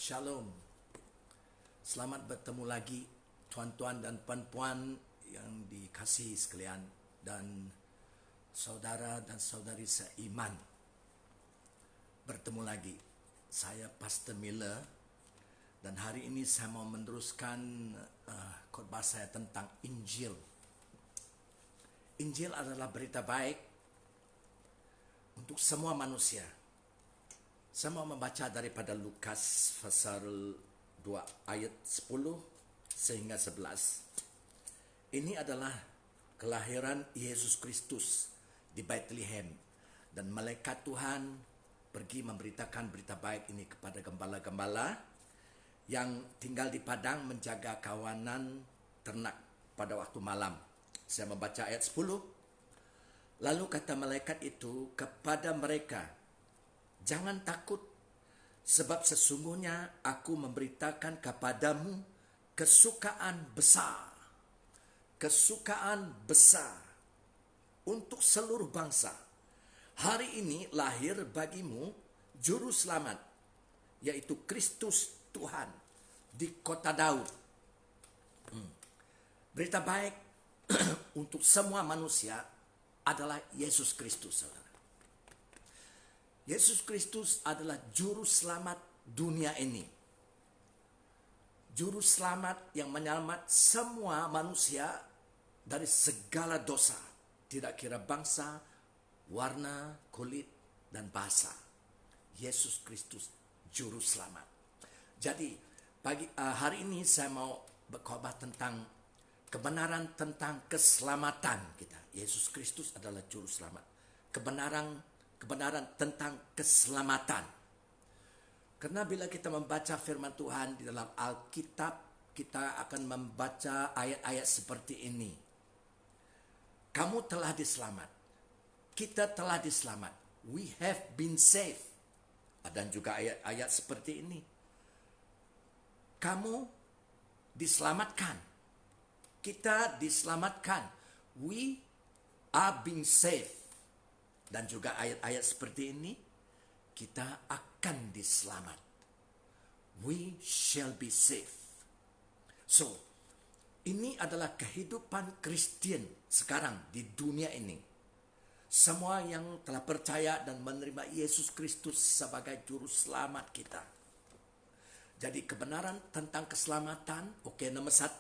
Shalom. Selamat bertemu lagi tuan-tuan dan puan-puan yang dikasihi sekalian dan saudara dan saudari seiman. Bertemu lagi. Saya Pastor Miller dan hari ini saya mau meneruskan khotbah saya tentang Injil. Injil adalah berita baik untuk semua manusia. Saya mau membaca daripada Lukas pasal 2 ayat 10 sehingga 11. Ini adalah kelahiran Yesus Kristus di Bethlehem. Dan malaikat Tuhan pergi memberitakan berita baik ini kepada gembala-gembala yang tinggal di padang menjaga kawanan ternak pada waktu malam. Saya membaca ayat 10. Lalu kata malaikat itu kepada mereka, "Jangan takut, sebab sesungguhnya aku memberitakan kepadamu kesukaan besar. Kesukaan besar untuk seluruh bangsa. Hari ini lahir bagimu juru selamat, yaitu Kristus Tuhan di kota Daud." Berita baik untuk semua manusia adalah Yesus Kristus, saudara. Yesus Kristus adalah juru selamat dunia ini. Juru selamat yang menyelamat semua manusia dari segala dosa. Tidak kira bangsa, warna, kulit, dan bahasa. Yesus Kristus juru selamat. Jadi hari ini saya mau berkhotbah tentang kebenaran tentang keselamatan kita. Yesus Kristus adalah juru selamat. Kebenaran tentang keselamatan. Karena bila kita membaca firman Tuhan di dalam Alkitab, kita akan membaca ayat-ayat seperti ini. Kamu telah diselamat. Kita telah diselamat. We have been saved. Dan juga ayat-ayat seperti ini. Kamu diselamatkan. Kita diselamatkan. We are being saved. Dan juga ayat-ayat seperti ini, kita akan diselamat. We shall be saved. So, ini adalah kehidupan Kristen sekarang di dunia ini. Semua yang telah percaya dan menerima Yesus Kristus sebagai juru selamat kita. Jadi kebenaran tentang keselamatan, nomor 1,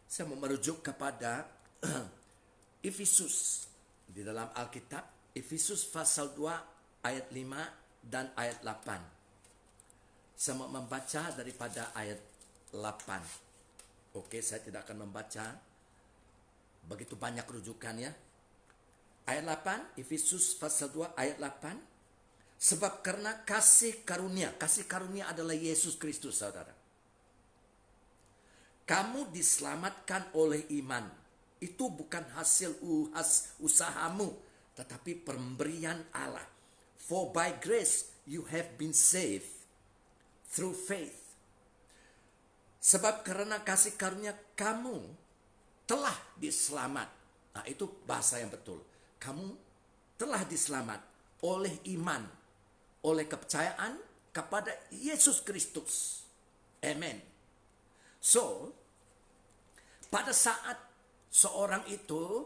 saya mau merujuk kepada Efesus. Di dalam Alkitab, Efesus pasal 2 ayat 5 dan ayat 8. Saya mau membaca daripada ayat 8. Saya tidak akan membaca begitu banyak rujukannya. Ayat 8, Efesus pasal 2 ayat 8. Sebab karena kasih karunia adalah Yesus Kristus, saudara. Kamu diselamatkan oleh iman. Itu bukan hasil usahamu, tetapi pemberian Allah. For by grace you have been saved through faith. Sebab karena kasih karunia kamu telah diselamat. Nah, itu bahasa yang betul. Kamu telah diselamat oleh iman, oleh kepercayaan kepada Yesus Kristus. Amen. So, pada saat seorang itu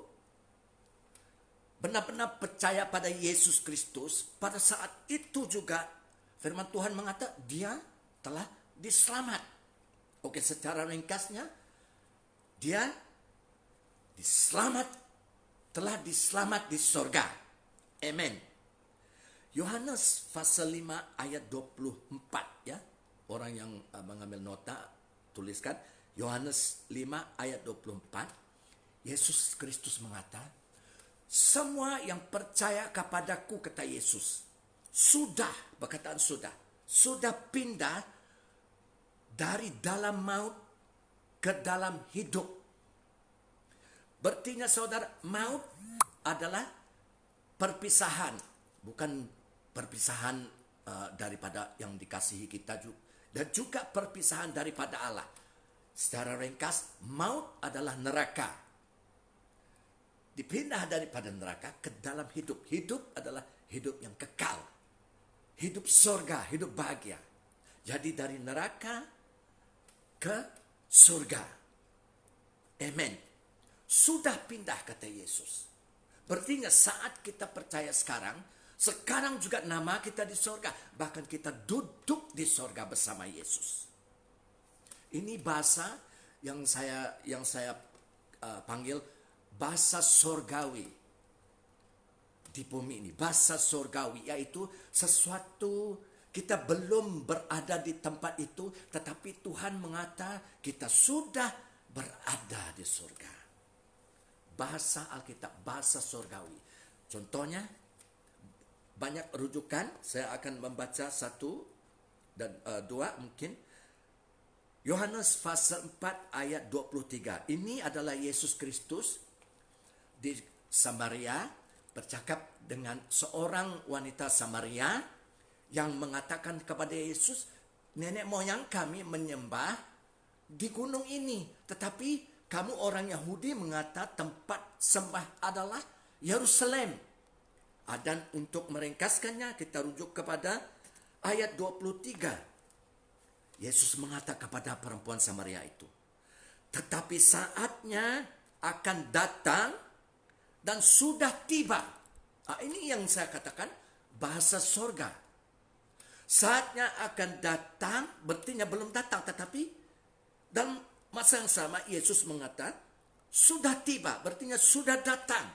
benar-benar percaya pada Yesus Kristus, pada saat itu juga firman Tuhan mengatakan dia telah diselamat. Secara ringkasnya, dia telah diselamat di sorga. Amen. Yohanes pasal 5 ayat 24 ya. Orang yang mengambil nota tuliskan Yohanes 5 ayat 24. Yesus Kristus mengatakan, semua yang percaya kepadaku, kata Yesus, sudah pindah dari dalam maut ke dalam hidup. Berarti saudara, maut adalah perpisahan, bukan perpisahan daripada yang dikasihi kita juga, dan juga perpisahan daripada Allah. Secara ringkas, maut adalah neraka. Dipindah daripada neraka ke dalam hidup. Hidup adalah hidup yang kekal. Hidup surga, hidup bahagia. Jadi dari neraka ke surga. Amen. Sudah pindah, kata Yesus. Berarti saat kita percaya sekarang juga nama kita di surga. Bahkan kita duduk di surga bersama Yesus. Ini bahasa yang saya panggil bahasa surgawi di bumi ini. Bahasa surgawi, yaitu sesuatu kita belum berada di tempat itu, tetapi Tuhan mengata kita sudah berada di surga. Bahasa Alkitab, bahasa surgawi. Contohnya, banyak rujukan. Saya akan membaca 1 dan 2 mungkin. Yohanes pasal 4 ayat 23. Ini adalah Yesus Kristus di Samaria bercakap dengan seorang wanita Samaria yang mengatakan kepada Yesus, nenek moyang kami menyembah di gunung ini, tetapi kamu orang Yahudi mengata tempat sembah adalah Yerusalem. Dan untuk meringkaskannya kita rujuk kepada ayat 23. Yesus mengatakan kepada perempuan Samaria itu, tetapi saatnya akan datang dan sudah tiba. Ini yang saya katakan bahasa sorga. Saatnya akan datang, berarti belum datang, tetapi dalam masa yang sama Yesus mengatakan sudah tiba, berarti sudah datang.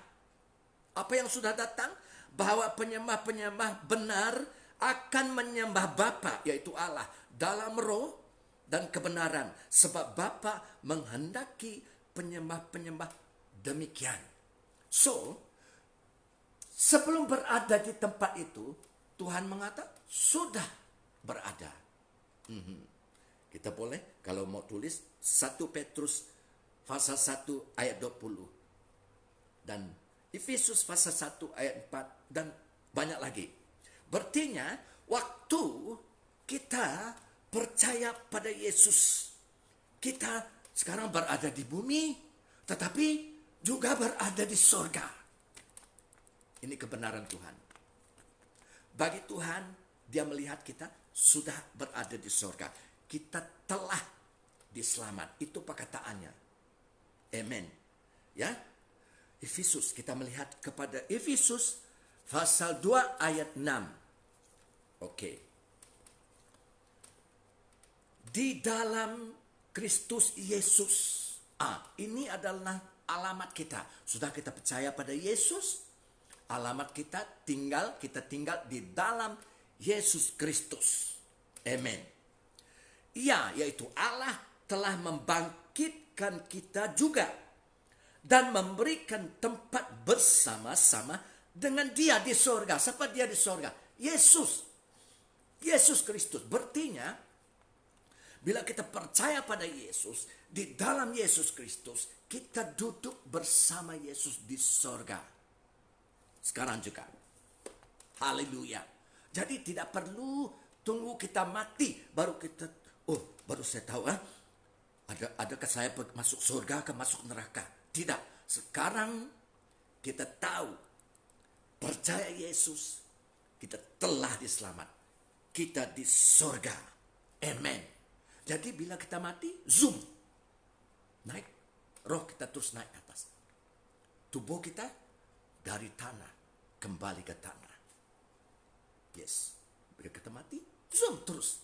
Apa yang sudah datang? Bahwa penyembah-penyembah benar akan menyembah Bapa, yaitu Allah, dalam roh dan kebenaran. Sebab Bapa menghendaki penyembah-penyembah demikian. So, sebelum berada di tempat itu, Tuhan mengatakan sudah berada. Kita boleh kalau mau tulis 1 Petrus pasal 1 ayat 20 dan Efesus pasal 1 ayat 4 dan banyak lagi. Berartinya waktu kita percaya pada Yesus, kita sekarang berada di bumi, tetapi juga berada di surga. Ini kebenaran Tuhan. Bagi Tuhan, Dia melihat kita sudah berada di surga. Kita telah diselamat. Itu perkataannya. Amen. Ya. Efesus, kita melihat kepada Efesus pasal 2 ayat 6. Oke. Di dalam Kristus Yesus. Ini adalah alamat kita. Sudah kita percaya pada Yesus, alamat kita tinggal di dalam Yesus Kristus. Amen. Ia, yaitu Allah, telah membangkitkan kita juga dan memberikan tempat bersama-sama dengan Dia di surga. Siapa Dia di surga? Yesus. Yesus Kristus. Berartinya, bila kita percaya pada Yesus, di dalam Yesus Kristus, kita duduk bersama Yesus di surga. Sekarang juga. Haleluya. Jadi tidak perlu tunggu kita mati baru kita, baru saya tahu adakah saya masuk surga ke masuk neraka. Tidak. Sekarang kita tahu, percaya Yesus, kita telah diselamat. Kita di surga. Amen. Jadi bila kita mati, zoom. Naik. Roh kita terus naik atas. Tubuh kita dari tanah kembali ke tanah. Yes. Bila kita mati, zoom terus.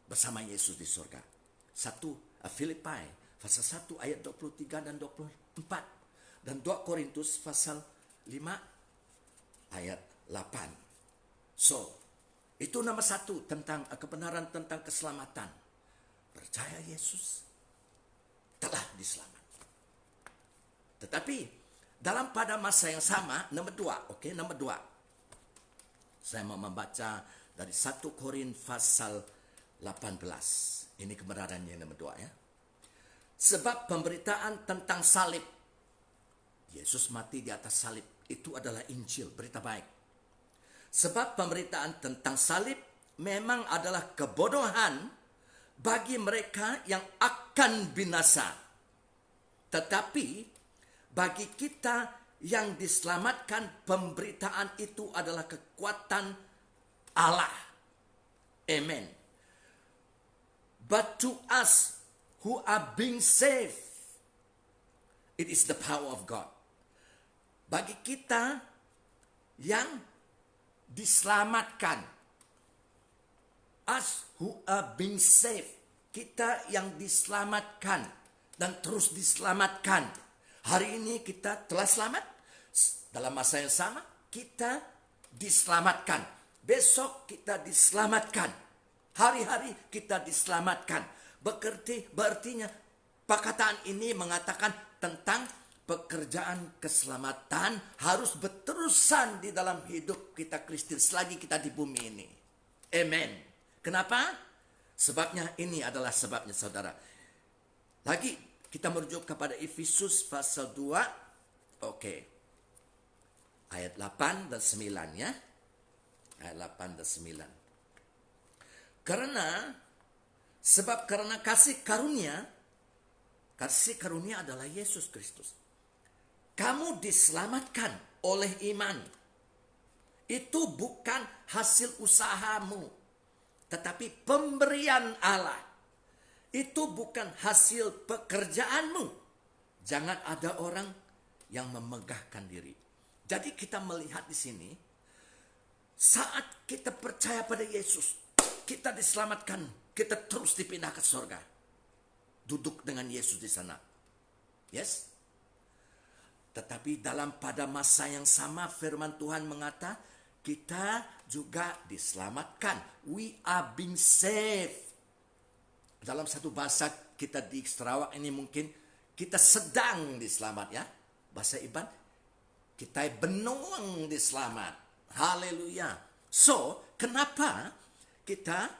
Bersama Yesus di surga. 1 Filipi pasal 1 ayat 23 dan 24. Dan 2 Korintus pasal 5 ayat 8. So, itu nomor 1 tentang kebenaran tentang keselamatan. Percaya Yesus telah diselamat. Tetapi dalam pada masa yang sama, nomor 2, nomor 2. Saya mau membaca dari 1 Korintus pasal 18. Ini kebenarannya yang nomor 2 ya. Sebab pemberitaan tentang salib, Yesus mati di atas salib, itu adalah Injil, berita baik. Sebab pemberitaan tentang salib memang adalah kebodohan bagi mereka yang akan binasa. Tetapi bagi kita yang diselamatkan, pemberitaan itu adalah kekuatan Allah. Amen. but to us who are being saved, it is the power of God. Bagi kita yang diselamatkan, us who are being saved, kita yang diselamatkan dan terus diselamatkan. Hari ini kita telah selamat, dalam masa yang sama kita diselamatkan. Besok kita diselamatkan. Hari-hari kita diselamatkan. Berartinya perkataan ini mengatakan tentang pekerjaan keselamatan harus berterusan di dalam hidup kita Kristen selagi kita di bumi ini. Amen. Kenapa? Sebabnya ini adalah sebabnya, saudara. Lagi kita merujuk kepada Efesus pasal 2. Oke. Ayat 8 dan 9 ya. Ayat 8 dan 9. Karena kasih karunia adalah Yesus Kristus. Kamu diselamatkan oleh iman. Itu bukan hasil usahamu, tetapi pemberian Allah. Itu bukan hasil pekerjaanmu. Jangan ada orang yang memegahkan diri. Jadi kita melihat di sini, saat kita percaya pada Yesus, kita diselamatkan, kita terus dipindah ke surga. Duduk dengan Yesus di sana. Yes? Tetapi pada masa yang sama firman Tuhan mengatakan, kita juga diselamatkan. We are being saved. Dalam satu bahasa kita di Sarawak ini mungkin kita sedang diselamat ya. Bahasa Iban, kita benong diselamat. Haleluya. So, kenapa kita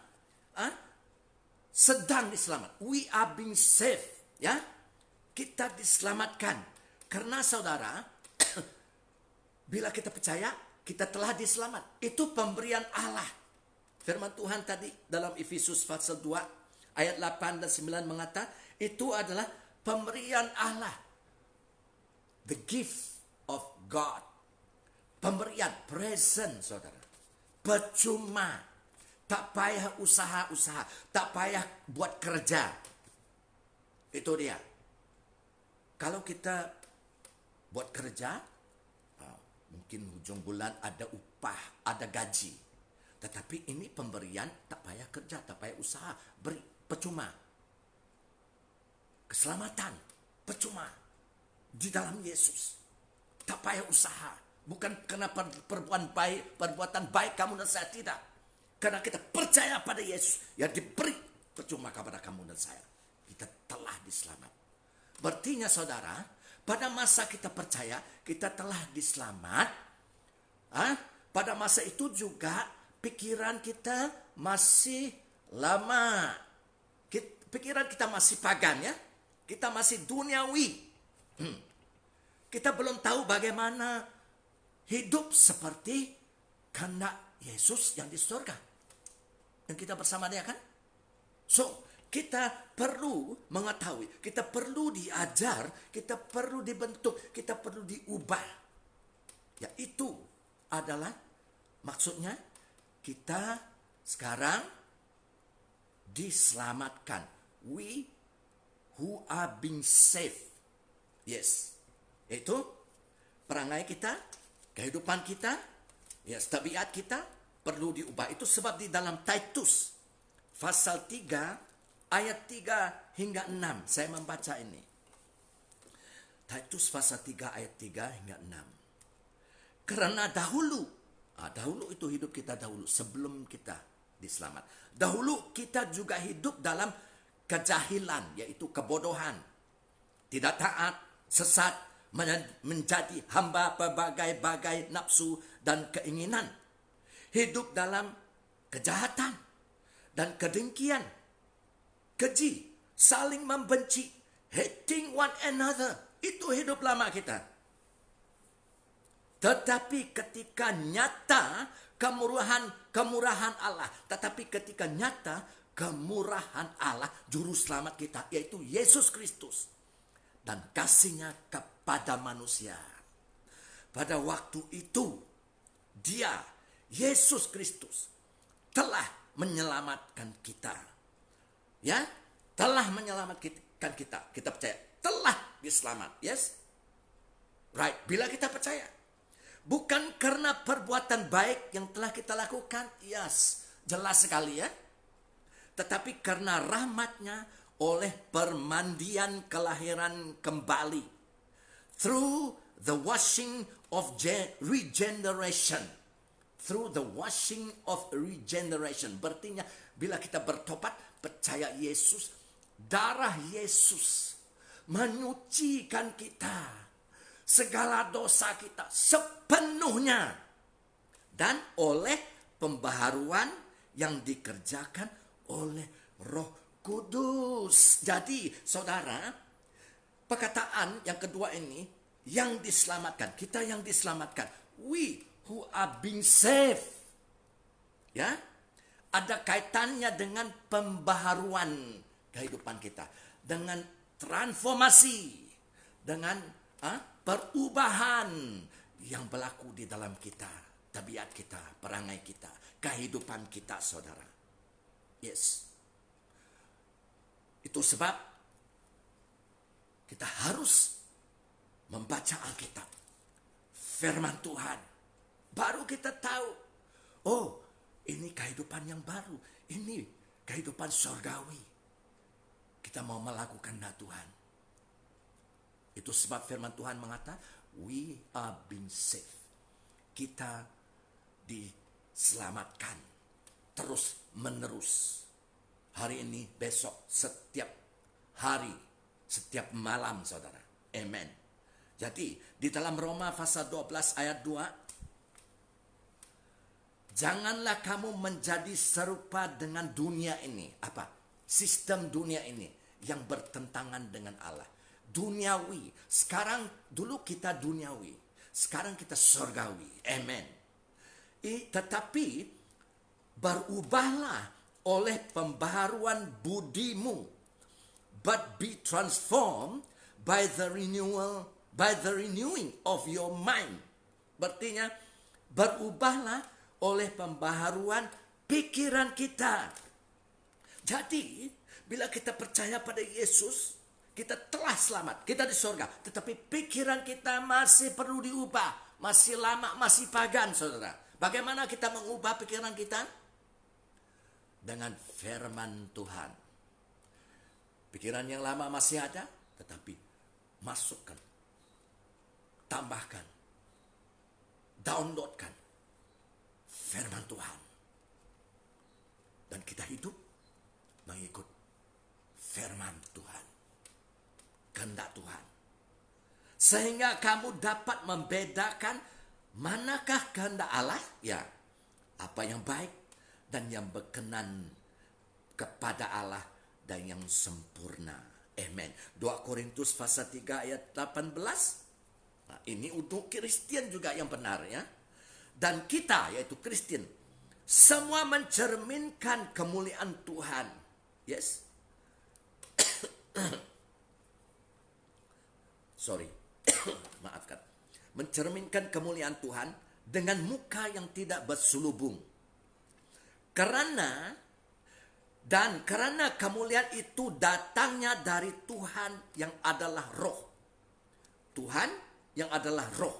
sedang diselamat? We are being saved ya. Kita diselamatkan. Karena saudara, bila kita percaya, kita telah diselamat. Itu pemberian Allah. Firman Tuhan tadi dalam Efesus pasal 2 ayat 8 dan 9 mengatakan, itu adalah pemberian Allah. The gift of God. Pemberian, present saudara. Percuma. Tak payah usaha-usaha. Tak payah buat kerja. Itu dia. Kalau kita buat kerja, mungkin hujung bulan ada upah, ada gaji. Tetapi ini pemberian, tak payah kerja, tak payah usaha. Beri, percuma. Keselamatan, percuma. Di dalam Yesus. Tak payah usaha. Bukan karena perbuatan baik kamu dan saya, tidak. Karena kita percaya pada Yesus yang diberi percuma kepada kamu dan saya. Kita telah diselamat. Berartinya saudara, pada masa kita percaya, kita telah diselamat. Pada masa itu juga pikiran kita masih lama. Pikiran kita masih pagan ya. Kita masih duniawi. Kita belum tahu bagaimana hidup seperti kehendak Yesus yang di surga. Yang kita bersama dia kan. So, kita perlu mengetahui, kita perlu diajar, kita perlu dibentuk, kita perlu diubah. Ya, itu adalah maksudnya kita sekarang diselamatkan. We who are being saved. Yes. Itu perangai kita, kehidupan kita, ya, tabiat kita perlu diubah. Itu sebab di dalam Titus pasal 3 ayat 3 hingga 6. Saya membaca ini. Titus pasal 3 ayat 3 hingga 6. Karena dahulu itu hidup kita dahulu sebelum kita diselamat. Dahulu kita juga hidup dalam kejahilan, yaitu kebodohan. Tidak taat, sesat, menjadi hamba berbagai-bagai nafsu dan keinginan. Hidup dalam kejahatan dan kedengkian, keji, saling membenci, hating one another. Itu hidup lama kita. Tetapi ketika nyata kemurahan Allah, kemurahan Allah, juru selamat kita, yaitu Yesus Kristus, dan kasihnya kepada manusia. Pada waktu itu, dia, Yesus Kristus, telah menyelamatkan kita. Ya, telah menyelamatkan kita. Kita percaya telah diselamat. Yes? Right. Bila kita percaya. Bukan karena perbuatan baik yang telah kita lakukan. Yes. Jelas sekali ya. Tetapi karena rahmatnya oleh permandian kelahiran kembali. Through the washing of regeneration. Through the washing of regeneration. Berarti bila kita bertobat, percaya Yesus, darah Yesus menyucikan kita. Segala dosa kita sepenuhnya. Dan oleh pembaharuan yang dikerjakan oleh Roh Kudus. Jadi saudara, perkataan yang kedua ini, yang diselamatkan. Kita yang diselamatkan. We who are being saved. Ya. Ada kaitannya dengan pembaharuan kehidupan kita. Dengan transformasi. Dengan perubahan yang berlaku di dalam kita. Tabiat kita, perangai kita, kehidupan kita, saudara. Yes. Itu sebab kita harus membaca Alkitab. Firman Tuhan. Baru kita tahu. Oh, ini kehidupan yang baru. Ini kehidupan surgawi. Kita mau melakukan Tuhan. Itu sebab firman Tuhan mengatakan, we are being saved. Kita diselamatkan. Terus menerus. Hari ini, besok, setiap hari, setiap malam, saudara. Amen. Jadi, di dalam Roma pasal 12 ayat 2, janganlah kamu menjadi serupa dengan dunia ini. Apa? Sistem dunia ini yang bertentangan dengan Allah. Duniawi. Sekarang, dulu kita duniawi. Sekarang kita surgawi. Amen. Tetapi, berubahlah oleh pembaharuan budimu. But be transformed by the renewing of your mind. Berartinya, berubahlah oleh pembaharuan pikiran kita. Jadi, bila kita percaya pada Yesus, kita telah selamat, kita di surga. Tetapi pikiran kita masih perlu diubah. Masih lama, masih pagan, saudara. Bagaimana kita mengubah pikiran kita? Dengan firman Tuhan. Pikiran yang lama masih ada, tetapi masukkan, tambahkan, downloadkan firman Tuhan. Dan kita hidup mengikut firman Tuhan. Kehendak Tuhan. Sehingga kamu dapat membedakan manakah kehendak Allah? Ya, apa yang baik dan yang berkenan kepada Allah dan yang sempurna. Amen. 2 Korintus pasal 3 ayat 18. Nah, ini untuk Kristen juga yang benar ya. Dan kita, yaitu Kristen, semua mencerminkan kemuliaan Tuhan. Yes. Sorry. Maafkan. Mencerminkan kemuliaan Tuhan dengan muka yang tidak berselubung. Karena kemuliaan itu datangnya dari Tuhan yang adalah roh. Tuhan yang adalah roh.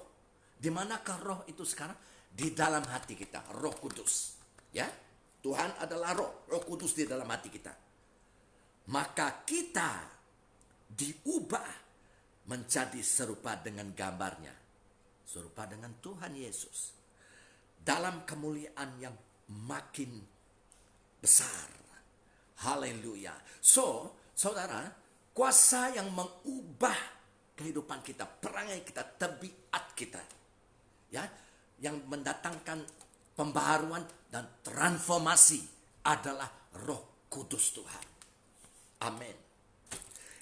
Di manakah roh itu sekarang? Di dalam hati kita, Roh Kudus. Ya, Tuhan adalah roh, Roh Kudus di dalam hati kita. Maka kita diubah menjadi serupa dengan gambarnya. Serupa dengan Tuhan Yesus. Dalam kemuliaan yang makin besar. Haleluya. So, saudara, kuasa yang mengubah kehidupan kita, perangai kita, tabiat kita. Ya, yang mendatangkan pembaharuan dan transformasi adalah Roh Kudus Tuhan. Amin.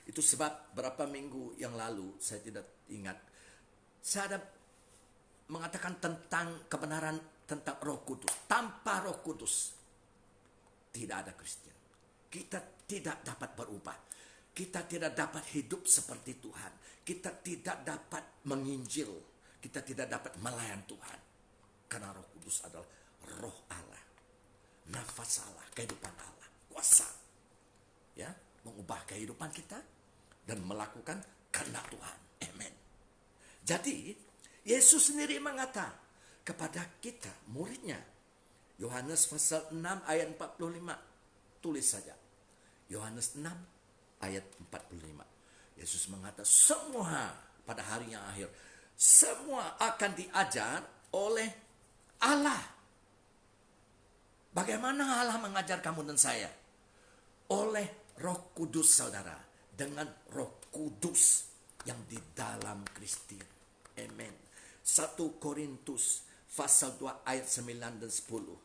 Itu sebab berapa minggu yang lalu, saya tidak ingat, saya ada mengatakan tentang kebenaran tentang Roh Kudus. Tanpa Roh Kudus tidak ada Kristen. Kita tidak dapat berubah. Kita tidak dapat hidup seperti Tuhan. Kita tidak dapat menginjil. Kita tidak dapat melayan Tuhan. Karena Roh Kudus adalah roh Allah. Nafas Allah, kehidupan Allah, kuasa. ya, mengubah kehidupan kita dan melakukan kehendak Tuhan. Amen. Jadi Yesus sendiri mengata kepada kita, muridnya. Yohanes pasal 6 ayat 45. Tulis saja. Yohanes 6 ayat 45. Yesus mengata semua pada hari yang akhir, semua akan diajar oleh Allah. Bagaimana Allah mengajar kamu dan saya? Oleh Roh Kudus, saudara. Dengan Roh Kudus yang di dalam Kristus. Amen. 1 Korintus pasal 2 ayat 9 dan 10.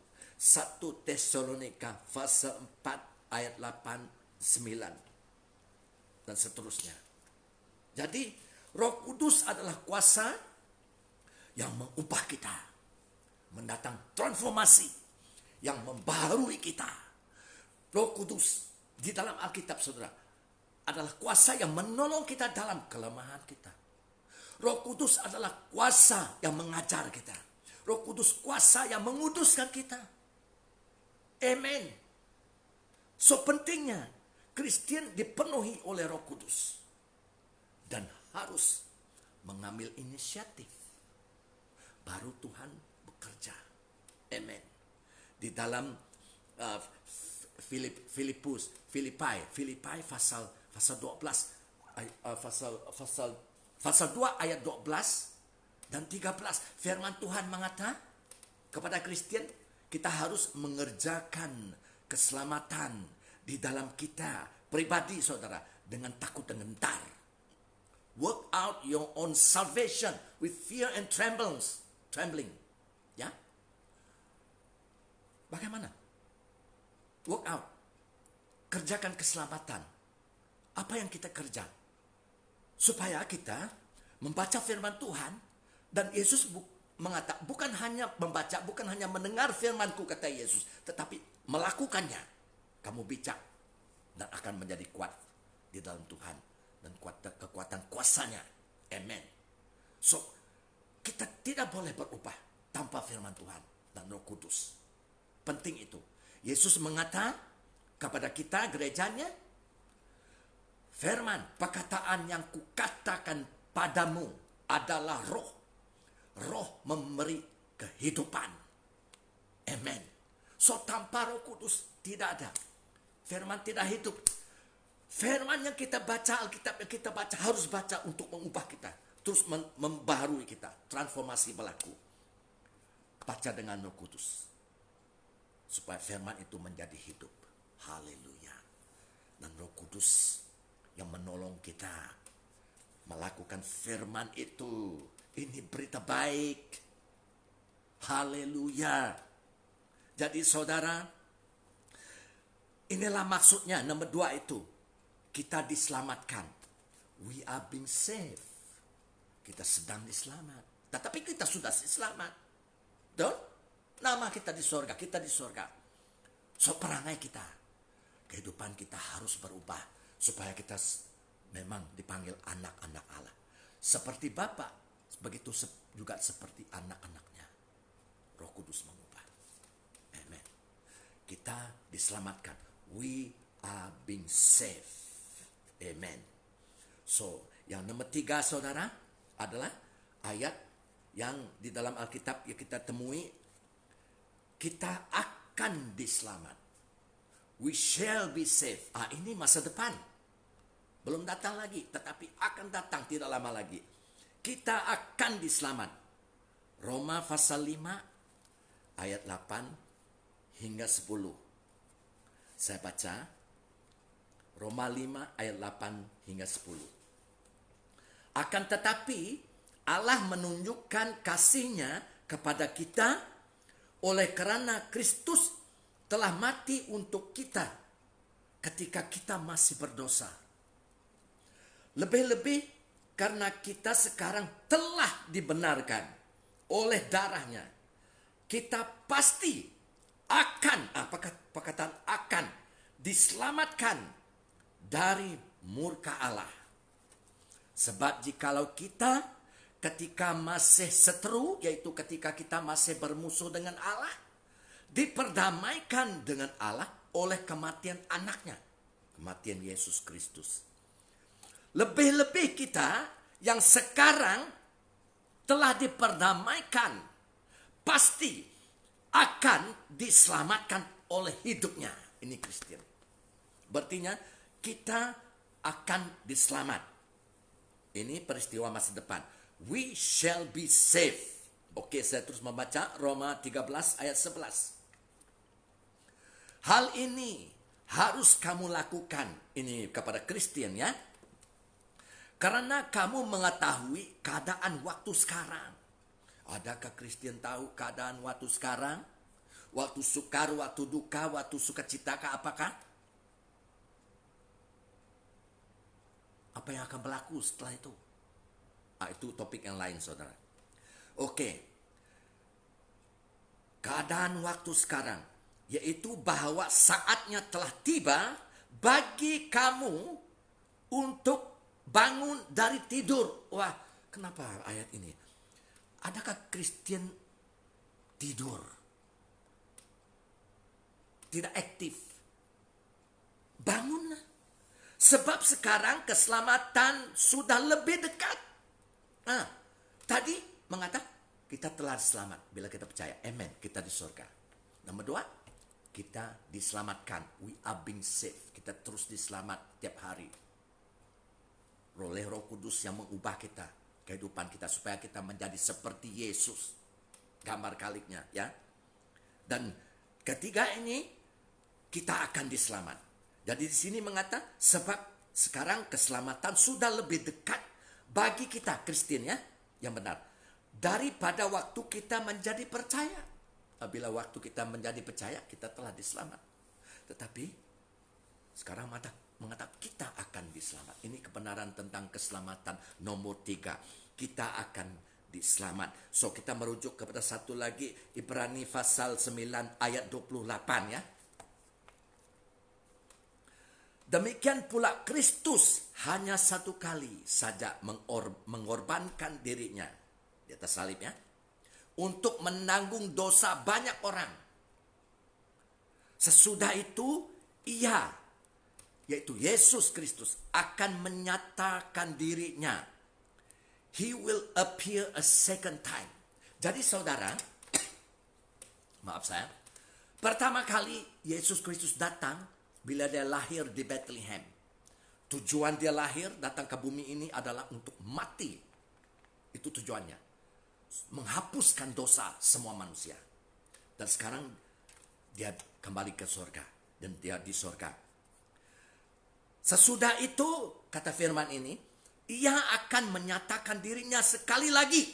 1 Tesalonika pasal 4 ayat 8, 9. Dan seterusnya. Jadi Roh Kudus adalah kuasa yang mengubah kita. Mendatang transformasi yang membaharui kita. Roh Kudus di dalam Alkitab, saudara, adalah kuasa yang menolong kita dalam kelemahan kita. Roh Kudus adalah kuasa yang mengajar kita. Roh Kudus kuasa yang menguduskan kita. Amen. So pentingnya Kristen dipenuhi oleh Roh Kudus. Dan harus mengambil inisiatif. Baru Tuhan bekerja. Amen. Di dalam Filipai pasal 12 pasal 2 ayat 12 dan 13, firman Tuhan mengata kepada Kristen, kita harus mengerjakan keselamatan di dalam kita pribadi, saudara, dengan takut dan gentar. Work out your own salvation with fear and trembling. Ya. Bagaimana? Work out. Kerjakan keselamatan. Apa yang kita kerja? Supaya kita membaca firman Tuhan. Dan Yesus mengatakan, bukan hanya membaca, bukan hanya mendengar firman-Ku, kata Yesus, tetapi melakukannya. Kamu bijak dan akan menjadi kuat di dalam Tuhan. Dan kekuatan kuasanya. Amen. So, kita tidak boleh berubah tanpa firman Tuhan dan Roh Kudus. Penting itu. Yesus mengata kepada kita, gerejanya, firman, perkataan yang kukatakan padamu adalah roh. Roh memberi kehidupan. Amen. So tanpa Roh Kudus tidak ada. Firman tidak hidup. Firman yang kita baca, Alkitab yang kita baca, harus baca untuk mengubah kita. Terus membaharui kita. Transformasi berlaku. Baca dengan Roh Kudus. Supaya firman itu menjadi hidup. Haleluya. Dan Roh Kudus yang menolong kita melakukan firman itu. Ini berita baik. Haleluya. Jadi saudara, inilah maksudnya nomor 2 itu. Kita diselamatkan. We are being saved. Kita sedang diselamat. Tetapi kita sudah selamat. Dan nama kita di sorga. Kita di sorga. So perangai kita. Kehidupan kita harus berubah. Supaya kita memang dipanggil anak-anak Allah. Seperti Bapa. Begitu juga seperti anak-anaknya. Roh Kudus mengubah. Amen. Kita diselamatkan. We are being saved. Amen. So, yang nomor 3, saudara, adalah ayat yang di dalam Alkitab yang kita temui. Kita akan diselamat. We shall be saved. Ini masa depan. Belum datang lagi, tetapi akan datang tidak lama lagi. Kita akan diselamat. Roma pasal 5 ayat 8 hingga 10. Saya baca. Roma 5 ayat 8 hingga 10. Akan tetapi Allah menunjukkan kasih-Nya kepada kita oleh karena Kristus telah mati untuk kita ketika kita masih berdosa. Lebih-lebih karena kita sekarang telah dibenarkan oleh darah-Nya. Kita pasti akan, perkataan akan, diselamatkan dari murka Allah. Sebab jikalau kita ketika masih seteru, yaitu ketika kita masih bermusuh dengan Allah, diperdamaikan dengan Allah oleh kematian anaknya. Kematian Yesus Kristus. Lebih-lebih kita yang sekarang telah diperdamaikan, pasti akan diselamatkan oleh hidupnya. Ini Kristen. Berartinya kita akan diselamat. Ini peristiwa masa depan. We shall be saved. Oke, saya terus membaca Roma 13 ayat 11. Hal ini harus kamu lakukan. Ini kepada Kristen ya. Karena kamu mengetahui keadaan waktu sekarang. Adakah Kristen tahu keadaan waktu sekarang? Waktu sukar, waktu duka, waktu sukacita, apakah? Apa yang akan berlaku setelah itu? Itu topik yang lain, saudara. Oke. Keadaan waktu sekarang, yaitu bahwa saatnya telah tiba bagi kamu untuk bangun dari tidur. Wah, kenapa ayat ini? Adakah Kristen tidur? Tidak aktif. Bangunlah. Sebab sekarang keselamatan sudah lebih dekat. Tadi mengatakan kita telah selamat bila kita percaya. Amen. Kita di surga. Nomor 2, kita diselamatkan. We are being saved. Kita terus diselamat tiap hari. Oleh Roh Kudus yang mengubah kita, kehidupan kita, supaya kita menjadi seperti Yesus. Gambar kaliknya ya. Dan ketiga ini kita akan diselamat. Jadi di sini mengatakan sebab sekarang keselamatan sudah lebih dekat bagi kita Kristen ya, yang benar, daripada waktu kita menjadi percaya. Bila waktu kita menjadi percaya, kita telah diselamat. Tetapi sekarang mengatakan kita akan diselamat. Ini kebenaran tentang keselamatan nomor 3. Kita akan diselamat. So kita merujuk kepada satu lagi, Ibrani pasal 9 ayat 28 ya. Demikian pula Kristus hanya satu kali saja mengorbankan dirinya di atas salib ya, untuk menanggung dosa banyak orang. Sesudah itu ia, yaitu Yesus Kristus, akan menyatakan dirinya. He will appear a second time. Jadi saudara, maaf saya, pertama kali Yesus Kristus datang bila dia lahir di Bethlehem. Tujuan dia lahir datang ke bumi ini adalah untuk mati. Itu tujuannya. Menghapuskan dosa semua manusia. Dan sekarang dia kembali ke surga. Dan dia di surga. Sesudah itu, kata firman ini, ia akan menyatakan dirinya sekali lagi.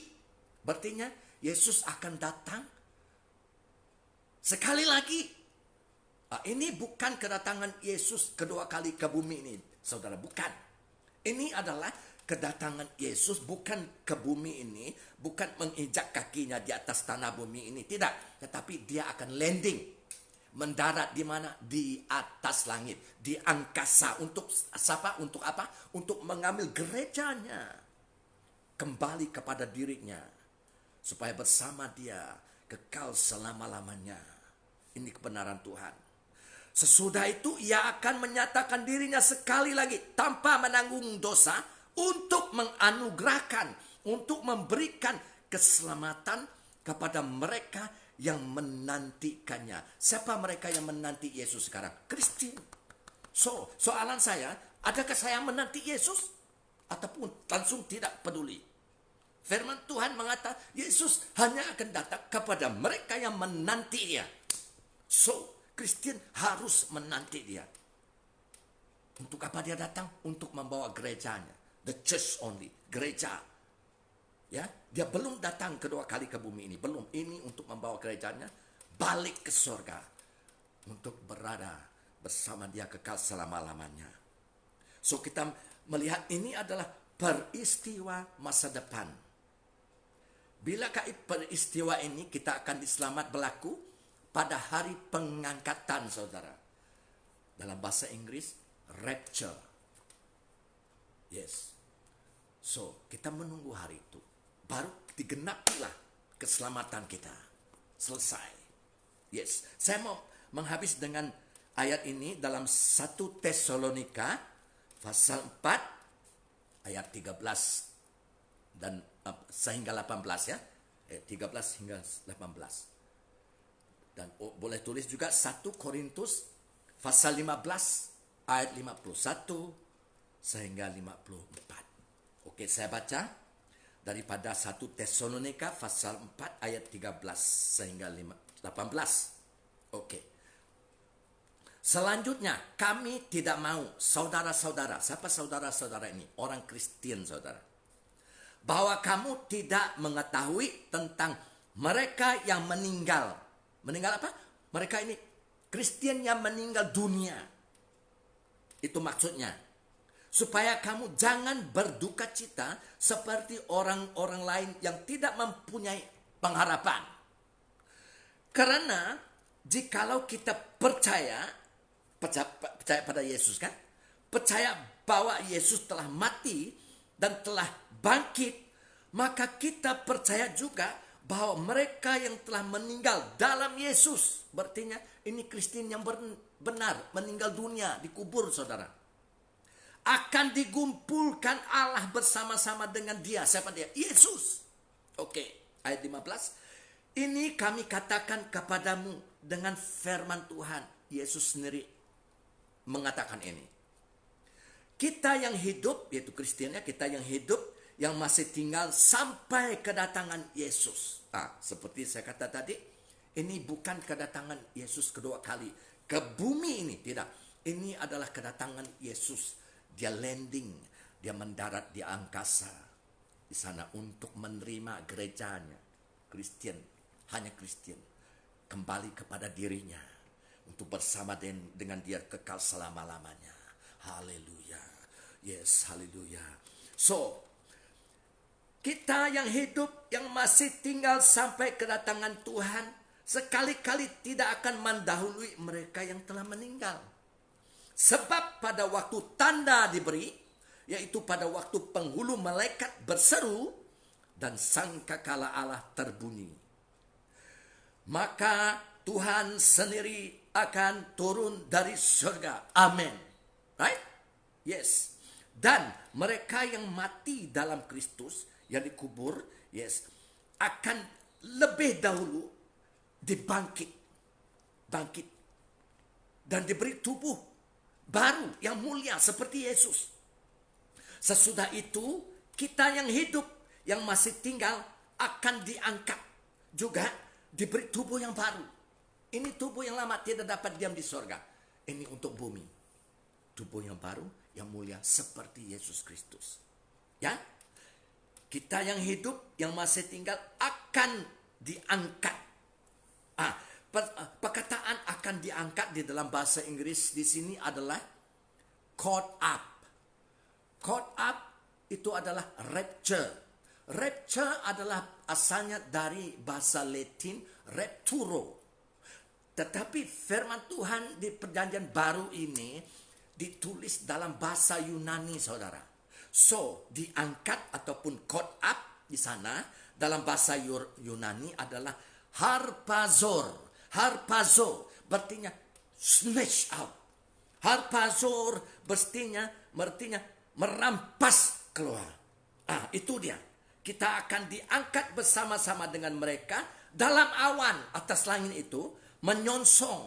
Berartinya Yesus akan datang sekali lagi. Ini bukan kedatangan Yesus kedua kali ke bumi ini, saudara, bukan. Ini adalah kedatangan Yesus bukan ke bumi ini, bukan menginjak kakinya di atas tanah bumi ini, tidak. Tetapi dia akan landing, mendarat di mana? Di atas langit, di angkasa. Untuk siapa? Untuk apa? Untuk mengambil gerejanya kembali kepada dirinya, supaya bersama dia kekal selama-lamanya. Ini kebenaran Tuhan. Sesudah itu ia akan menyatakan dirinya sekali lagi tanpa menanggung dosa, untuk menganugerahkan, untuk memberikan keselamatan kepada mereka yang menantikannya. Siapa mereka yang menanti Yesus sekarang? Kristen. So, soalan saya, adakah saya menanti Yesus? Ataupun langsung tidak peduli? Firman Tuhan mengatakan Yesus hanya akan datang kepada mereka yang menanti dia. So, Kristen harus menanti dia. Untuk apa dia datang? Untuk membawa gerejanya. The church only. Gereja. Ya, dia belum datang kedua kali ke bumi ini. Belum. Ini untuk membawa gerejanya balik ke surga. Untuk berada bersama dia kekal selama-lamanya. So kita melihat ini adalah peristiwa masa depan. Bilakah peristiwa ini kita akan diselamat berlaku? Pada hari pengangkatan, saudara. Dalam bahasa Inggris, rapture. Yes. So, kita menunggu hari itu. Baru digenapilah keselamatan kita. Selesai. Yes. Saya mau menghabis dengan ayat ini dalam 1 Tesalonika pasal 4 ayat 13 dan sehingga 18 ya. 13 hingga 18. Dan boleh tulis juga 1 Korintus pasal 15 ayat 51 sehingga 54. Oke, saya baca daripada 1 Tesalonika pasal 4 ayat 13 sehingga 18. Oke. Selanjutnya, kami tidak mau saudara-saudara. Siapa saudara-saudara ini? Orang Kristen, saudara. Bahwa kamu tidak mengetahui tentang mereka yang meninggal. Meninggal apa? Mereka ini Kristen yang meninggal dunia. Itu maksudnya. Supaya kamu jangan berduka cita seperti orang-orang lain yang tidak mempunyai pengharapan. Karena jikalau kita percaya pada Yesus kan? Percaya bahwa Yesus telah mati dan telah bangkit, maka kita percaya juga bahwa mereka yang telah meninggal dalam Yesus, berarti ini Kristen yang benar, meninggal dunia, dikubur, saudara, akan digumpulkan Allah bersama-sama dengan dia. Siapa dia? Yesus. Oke, ayat 15. Ini kami katakan kepadamu dengan firman Tuhan. Yesus sendiri mengatakan ini. Kita yang hidup, yaitu Kristennya, kita yang hidup, yang masih tinggal sampai kedatangan Yesus. Seperti saya kata tadi, ini bukan kedatangan Yesus kedua kali ke bumi ini, tidak. Ini adalah kedatangan Yesus. Dia landing, dia mendarat di angkasa di sana untuk menerima gerejanya, Kristen, hanya Kristen, kembali kepada dirinya untuk bersama dengan dia kekal selama-lamanya. Haleluya. Yes, haleluya. So, kita yang hidup, yang masih tinggal sampai kedatangan Tuhan, sekali-kali tidak akan mendahului mereka yang telah meninggal. Sebab pada waktu tanda diberi, yaitu pada waktu penghulu malaikat berseru dan sangkakala Allah terbunyi, maka Tuhan sendiri akan turun dari surga. Amin. Right? Yes. Dan mereka yang mati dalam Kristus, yang dikubur, yes, akan lebih dahulu bangkit dan diberi tubuh baru yang mulia seperti Yesus. Sesudah itu kita yang hidup, yang masih tinggal, akan diangkat juga, diberi tubuh yang baru. Ini tubuh yang lama tidak dapat diam di sorga. Ini untuk bumi. Tubuh yang baru, yang mulia seperti Yesus Kristus. Ya, kita yang hidup, yang masih tinggal akan diangkat. Perkataan akan diangkat di dalam bahasa Inggris di sini adalah caught up. Caught up itu adalah rapture. Rapture adalah asalnya dari bahasa Latin rapturo. Tetapi firman Tuhan di perjanjian baru ini ditulis dalam bahasa Yunani, saudara. So, diangkat ataupun caught up di sana dalam bahasa Yunani adalah harpazor. Harpazo berartinya snatch out. Harpazor berartinya merampas keluar. Itu dia. Kita akan diangkat bersama-sama dengan mereka dalam awan atas langit itu, menyongsong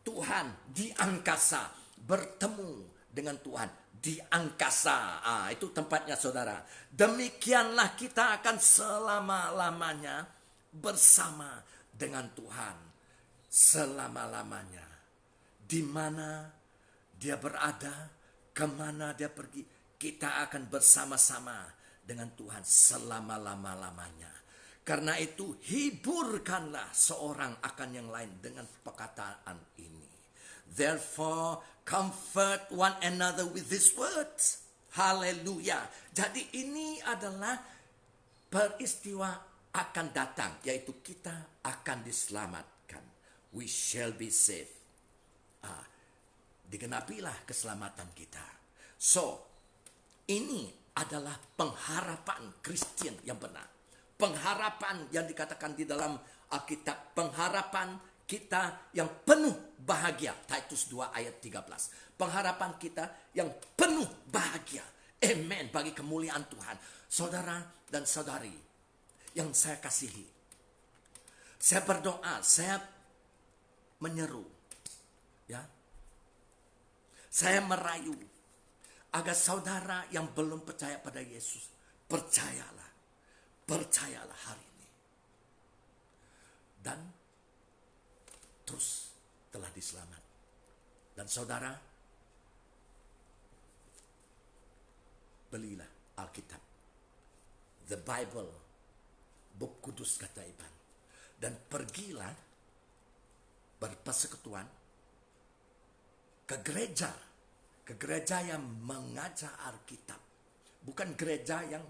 Tuhan di angkasa, bertemu dengan Tuhan di angkasa. Itu tempatnya, saudara. Demikianlah kita akan selama-lamanya bersama dengan Tuhan. Selama-lamanya. Di mana dia berada, kemana dia pergi, kita akan bersama-sama dengan Tuhan selama-lama-lamanya. Karena itu hiburkanlah seorang akan yang lain dengan perkataan ini. Therefore comfort one another with these words. Haleluya. Jadi ini adalah peristiwa akan datang, yaitu kita akan diselamatkan. We shall be saved. Digenapilah keselamatan kita. So, ini adalah pengharapan Kristen yang benar. Pengharapan yang dikatakan di dalam Alkitab, pengharapan kita yang penuh bahagia. Titus 2 ayat 13. Pengharapan kita yang penuh bahagia. Amen. Bagi kemuliaan Tuhan. Saudara dan saudari yang saya kasihi, saya berdoa, saya menyeru, ya, saya merayu agar saudara yang belum percaya pada Yesus, percayalah hari ini, dan terus telah diselamat. Dan saudara, belilah Alkitab, the Bible, buku kudus keajaiban, dan pergilah berpersekutuan ke gereja yang mengajar Alkitab, bukan gereja yang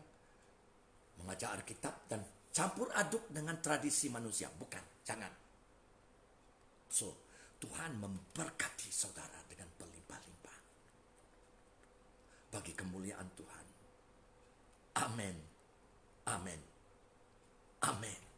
mengajar Alkitab dan campur aduk dengan tradisi manusia, bukan, jangan. So, Tuhan memberkati saudara dengan berlimpah-limpah bagi kemuliaan Tuhan. Amin. Amin. Amin.